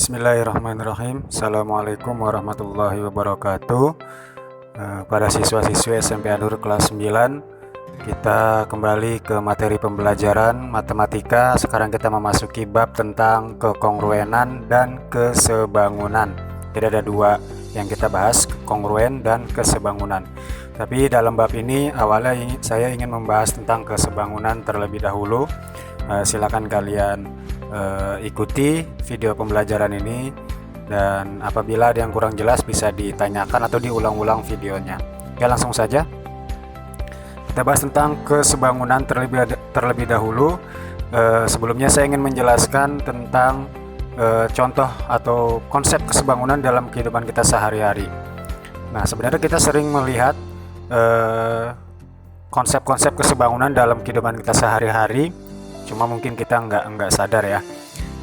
Bismillahirrahmanirrahim. Assalamualaikum warahmatullahi wabarakatuh. Para siswa-siswi SMP Anur kelas 9, kita kembali ke materi pembelajaran matematika. Sekarang kita memasuki bab tentang kekongruenan dan kesebangunan. Jadi ada dua yang kita bahas, kongruen dan kesebangunan. Tapi dalam bab ini awalnya saya ingin membahas tentang kesebangunan terlebih dahulu. Silakan kalian ikuti video pembelajaran ini, dan apabila ada yang kurang jelas bisa ditanyakan atau diulang-ulang videonya. Oke, langsung saja kita bahas tentang kesebangunan terlebih dahulu. Sebelumnya saya ingin menjelaskan tentang contoh atau konsep kesebangunan dalam kehidupan kita sehari-hari. Nah, sebenarnya kita sering melihat konsep-konsep kesebangunan dalam kehidupan kita sehari-hari, cuma mungkin kita nggak sadar ya.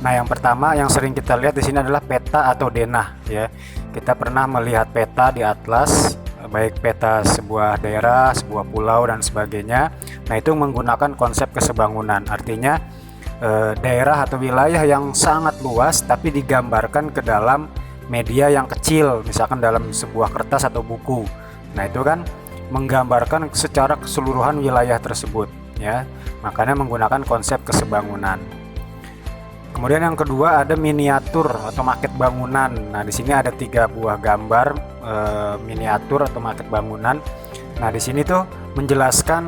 Nah, yang pertama yang sering kita lihat di sini adalah peta atau denah ya. Kita pernah melihat peta di atlas, baik peta sebuah daerah, sebuah pulau dan sebagainya. Nah, itu menggunakan konsep kesebangunan. Artinya daerah atau wilayah yang sangat luas tapi digambarkan ke dalam media yang kecil, misalkan dalam sebuah kertas atau buku. Nah, itu kan menggambarkan secara keseluruhan wilayah tersebut ya. Makanya menggunakan konsep kesebangunan. Kemudian yang kedua ada miniatur atau maket bangunan. Nah, di sini ada 3 buah gambar miniatur atau maket bangunan. Nah, di sini tuh menjelaskan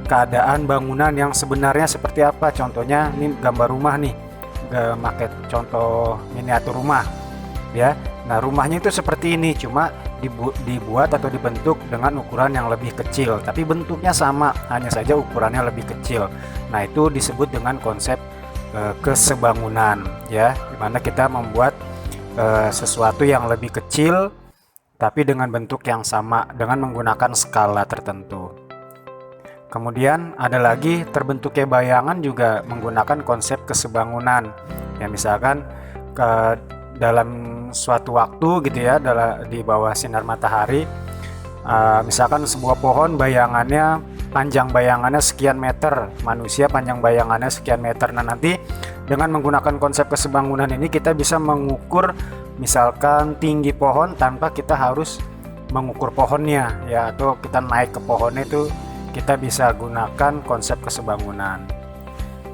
keadaan bangunan yang sebenarnya seperti apa. Contohnya ini gambar rumah nih, maket contoh miniatur rumah ya. Nah, rumahnya itu seperti ini, cuma dibuat atau dibentuk dengan ukuran yang lebih kecil, tapi bentuknya sama, hanya saja ukurannya lebih kecil. Nah, itu disebut dengan konsep kesebangunan ya, dimana kita membuat sesuatu yang lebih kecil tapi dengan bentuk yang sama dengan menggunakan skala tertentu. Kemudian ada lagi terbentuknya bayangan juga menggunakan konsep kesebangunan ya. Misalkan dalam suatu waktu gitu ya, di bawah sinar matahari, misalkan sebuah pohon bayangannya, panjang bayangannya sekian meter, manusia panjang bayangannya sekian meter. Nah, nanti dengan menggunakan konsep kesebangunan ini kita bisa mengukur misalkan tinggi pohon tanpa kita harus mengukur pohonnya ya, atau kita naik ke pohonnya, itu kita bisa gunakan konsep kesebangunan.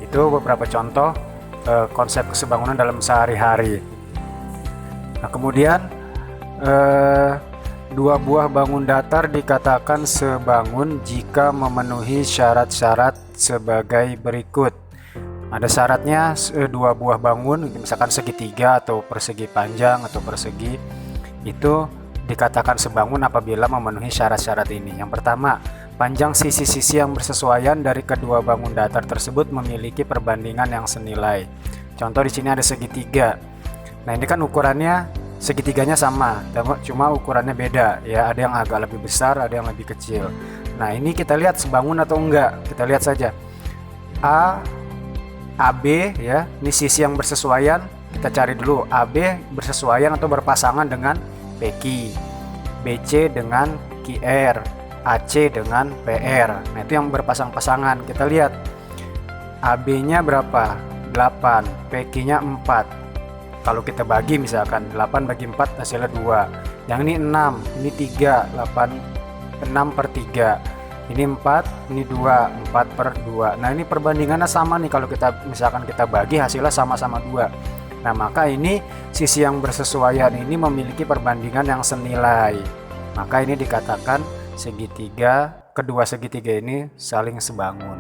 Itu beberapa contoh konsep kesebangunan dalam sehari-hari. Nah, kemudian 2 buah bangun datar dikatakan sebangun jika memenuhi syarat-syarat sebagai berikut. Ada syaratnya, 2 buah bangun misalkan segitiga atau persegi panjang atau persegi, itu dikatakan sebangun apabila memenuhi syarat-syarat ini. Yang pertama, panjang sisi-sisi yang bersesuaian dari kedua bangun datar tersebut memiliki perbandingan yang senilai. Contoh di sini ada segitiga. Nah, ini kan ukurannya segitiganya sama, cuma ukurannya beda ya, ada yang agak lebih besar, ada yang lebih kecil. Nah, ini kita lihat sebangun atau enggak. Kita lihat saja. AB ya, ini sisi yang bersesuaian. Kita cari dulu AB bersesuaian atau berpasangan dengan PQ, BC dengan QR, AC dengan PR. Nah, itu yang berpasang-pasangan. Kita lihat AB-nya berapa? 8, PQ-nya 4. Kalau kita bagi misalkan 8 bagi 4 hasilnya 2. Yang ini 6, ini 3, 8, 6 per 3. Ini 4, ini 2, 4 per 2. Nah, ini perbandingannya sama nih, kalau kita misalkan kita bagi hasilnya sama-sama 2. Nah, maka ini sisi yang bersesuaian ini memiliki perbandingan yang senilai. Maka ini dikatakan segitiga, kedua segitiga ini saling sebangun.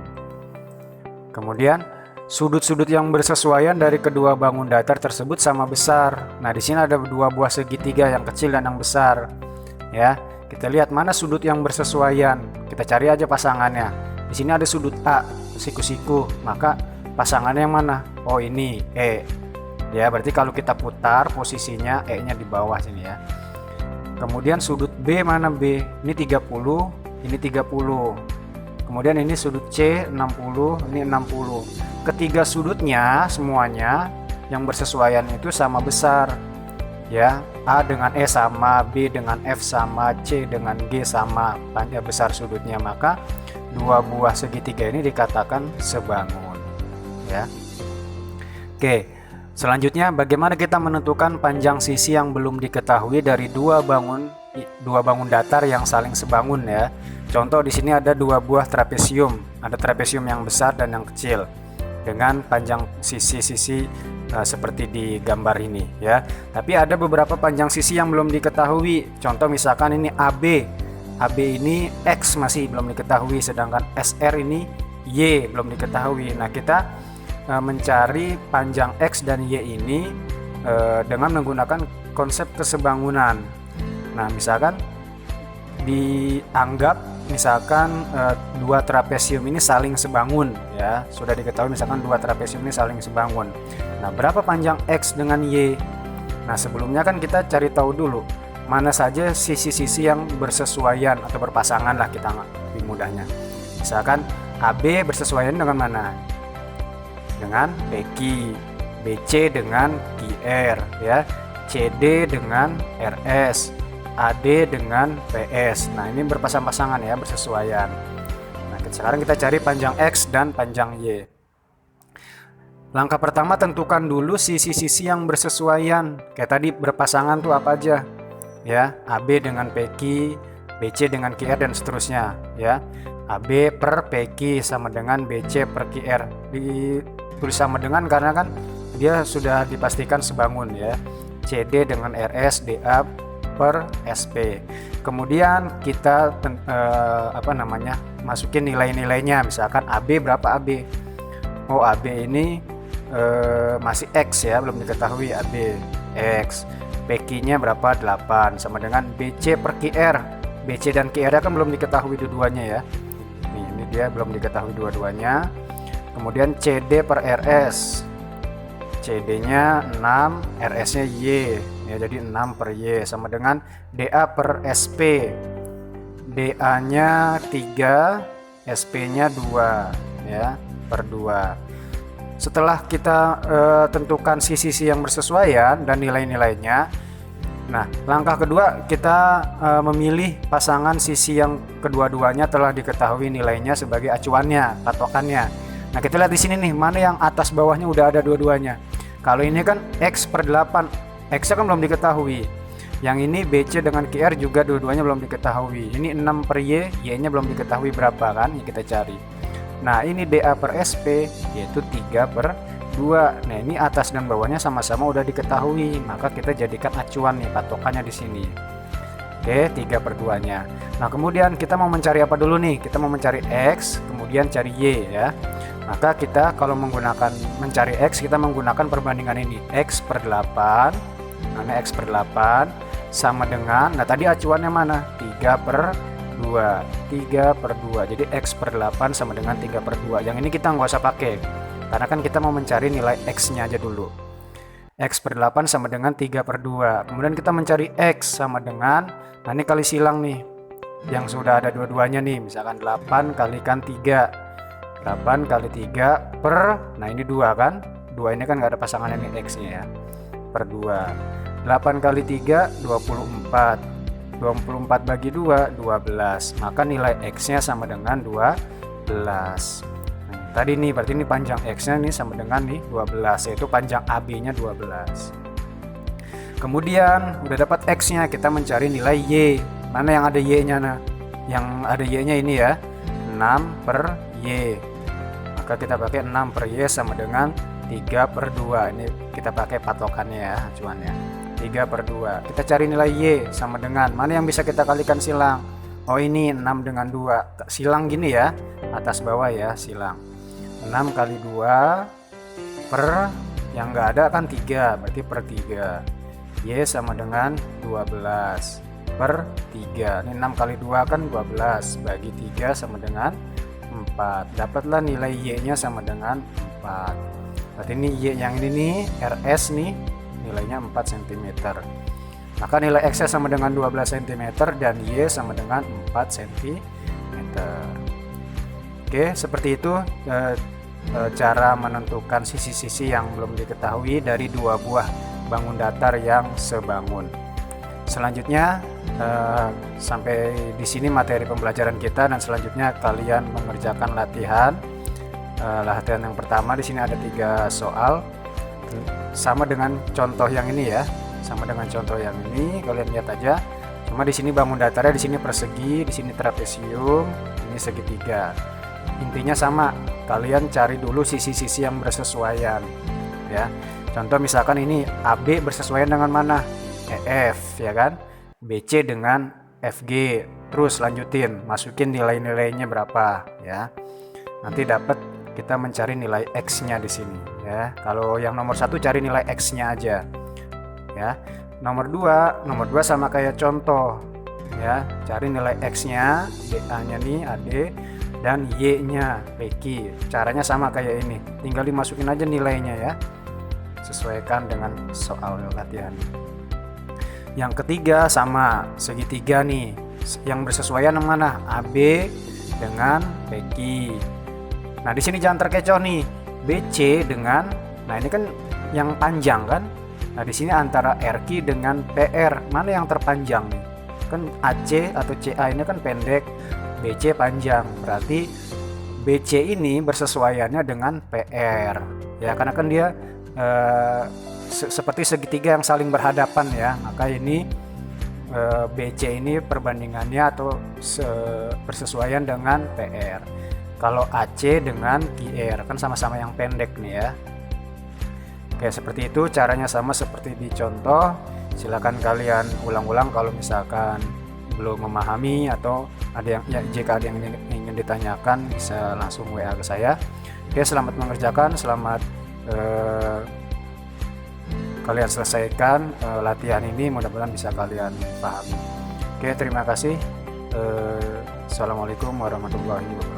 Kemudian sudut-sudut yang bersesuaian dari kedua bangun datar tersebut sama besar. Nah, di sini ada 2 buah segitiga, yang kecil dan yang besar. Ya, kita lihat mana sudut yang bersesuaian. Kita cari aja pasangannya. Di sini ada sudut A, siku-siku. Maka pasangannya yang mana? Oh, ini E. Ya, berarti kalau kita putar posisinya E-nya di bawah sini ya. Kemudian sudut B mana B? Ini 30, ini 30. Kemudian ini sudut C 60, ini 60. Ketiga sudutnya semuanya yang bersesuaian itu sama besar ya. A dengan E sama, B dengan F sama, C dengan G sama, panjang besar sudutnya. Maka 2 buah segitiga ini dikatakan sebangun ya. Oke, Selanjutnya, bagaimana kita menentukan panjang sisi yang belum diketahui dari dua bangun datar yang saling sebangun ya. Contoh di sini ada dua buah trapesium, ada trapesium yang besar dan yang kecil dengan panjang sisi-sisi seperti di gambar ini ya. Tapi ada beberapa panjang sisi yang belum diketahui. Contoh misalkan ini AB. AB ini X masih belum diketahui, sedangkan SR ini Y belum diketahui. Nah, kita mencari panjang X dan Y ini dengan menggunakan konsep kesebangunan. Nah, misalkan dianggap dua trapesium ini saling sebangun ya, sudah diketahui misalkan dua trapesium ini saling sebangun. Nah, berapa panjang X dengan Y? Nah, sebelumnya kan kita cari tahu dulu mana saja sisi-sisi yang bersesuaian atau berpasangan lah, kita lebih mudahnya. Misalkan AB bersesuaian dengan mana? Dengan PQ, BC dengan QR ya, CD dengan RS, AD dengan PS. Nah, ini berpasang-pasangan ya, bersesuaian. Nah, sekarang kita cari panjang X dan panjang Y. Langkah pertama, tentukan dulu sisi-sisi yang bersesuaian. Kayak tadi berpasangan tuh apa aja ya, AB dengan PQ, BC dengan QR dan seterusnya ya. AB per PQ sama dengan BC per QR. Ditulis sama dengan karena kan dia sudah dipastikan sebangun ya. CD dengan RS, DA per SP. Kemudian kita masukin nilai-nilainya. Misalkan AB berapa AB? Oh, AB ini masih X ya, belum diketahui AB X. PQ-nya berapa? 8 sama dengan BC per QR. BC dan QR kan belum diketahui dua-duanya ya. Ini dia belum diketahui dua-duanya. Kemudian CD per RS. CD-nya 6, RS-nya Y. Ya, jadi 6 per Y sama dengan DA per SP. DA-nya 3, SP-nya 2 ya, per 2. Setelah kita tentukan sisi-sisi yang bersesuaian dan nilai-nilainya, nah, langkah kedua kita memilih pasangan sisi yang kedua-duanya telah diketahui nilainya sebagai acuannya, patokannya. Nah, kita lihat di sini nih, mana yang atas bawahnya udah ada dua-duanya. Kalau ini kan X per 8, X kan belum diketahui. Yang ini BC dengan QR juga dua-duanya belum diketahui. Ini 6 per Y, Y-nya belum diketahui berapa kan, yang kita cari. Nah, ini DA per SP yaitu 3 per 2. Nah, ini atas dan bawahnya sama-sama udah diketahui, maka kita jadikan acuan nih, patokannya di sini. Oke, 3 per 2-nya. Nah, kemudian kita mau mencari apa dulu nih? Kita mau mencari X, kemudian cari Y ya. Maka kita kalau mencari X, kita menggunakan perbandingan ini. X per 8, nah X per 8 sama dengan, nah tadi acuannya mana? 3 per 2, 3 per 2. Jadi X per 8 sama dengan 3 per 2. Yang ini kita nggak usah pakai, karena kan kita mau mencari nilai X-nya aja dulu. X per 8 sama dengan 3 per 2. Kemudian kita mencari X sama dengan, nah ini kali silang nih, yang sudah ada dua-duanya nih, misalkan 8 kalikan 3. 8 kali 3 per, nah ini 2 kan, 2 ini kan nggak ada pasangannya nih X-nya ya, per 2. 8 kali 3 24, 24 bagi 2 12, maka nilai X-nya sama dengan 12. Nah, tadi nih berarti ini panjang X-nya nih sama dengan nih 12, yaitu panjang AB-nya 12. Kemudian udah dapat X-nya, kita mencari nilai Y. Mana yang ada Y-nya? Nah, yang ada Y-nya ini ya, 6 per Y. Maka kita pakai 6 per Y sama dengan 3 per 2. Ini kita pakai patokannya ya, acuannya 3 per 2. Kita cari nilai Y sama dengan, mana yang bisa kita kalikan silang? Oh, ini 6 dengan 2. Silang gini ya, atas bawah ya, silang. 6 kali 2 per, yang nggak ada kan 3, berarti per 3. Y sama dengan 12 per 3. Ini 6 kali 2 kan 12, bagi 3 sama dengan 4. Dapatlah nilai Y-nya sama dengan 4. Berarti ini Y yang ini nih, RS nih, nilainya 4 cm. Maka nilai X sama dengan 12 cm dan Y sama dengan 4 cm. Oke, seperti itu cara menentukan sisi-sisi yang belum diketahui dari dua buah bangun datar yang sebangun. Selanjutnya sampai di sini materi pembelajaran kita, dan selanjutnya kalian mengerjakan latihan. Latihan yang pertama di sini ada 3 soal. sama dengan contoh yang ini ya, sama dengan contoh yang ini, kalian lihat aja. Cuma di sini bangun datarnya di sini persegi, di sini trapesium, ini segitiga. Intinya sama, kalian cari dulu sisi-sisi yang bersesuaian ya. Contoh misalkan ini AB bersesuaian dengan mana? EF ya kan? BC dengan FG. Terus lanjutin, masukin nilai-nilainya berapa ya. Nanti dapat, kita mencari nilai X-nya di sini ya. Kalau yang nomor 1 cari nilai X-nya aja ya. Nomor 2 sama kayak contoh ya, cari nilai X-nya, DA-nya nih AD, dan Y-nya PQ. Caranya sama kayak ini, tinggal dimasukin aja nilainya ya, sesuaikan dengan soal latihan. Yang ketiga sama, segitiga nih, yang bersesuaian yang mana? AB dengan PQ. Nah di sini jangan terkecoh nih, BC dengan, nah ini kan yang panjang kan. Nah di sini antara RQ dengan PR, mana yang terpanjang nih? Kan AC atau CA ini kan pendek, BC panjang. Berarti BC ini bersesuaiannya dengan PR. Ya karena kan dia seperti segitiga yang saling berhadapan ya. Maka ini BC ini perbandingannya atau bersesuaian dengan PR. Kalau AC dengan QR kan sama-sama yang pendek nih ya. Oke, seperti itu caranya, sama seperti di contoh. Silakan kalian ulang-ulang kalau misalkan belum memahami atau ada yang ya, jika ada yang ingin ditanyakan bisa langsung WA ke saya. Oke, selamat mengerjakan, selamat kalian selesaikan latihan ini, mudah-mudahan bisa kalian pahami. Oke, terima kasih. Assalamualaikum warahmatullahi wabarakatuh.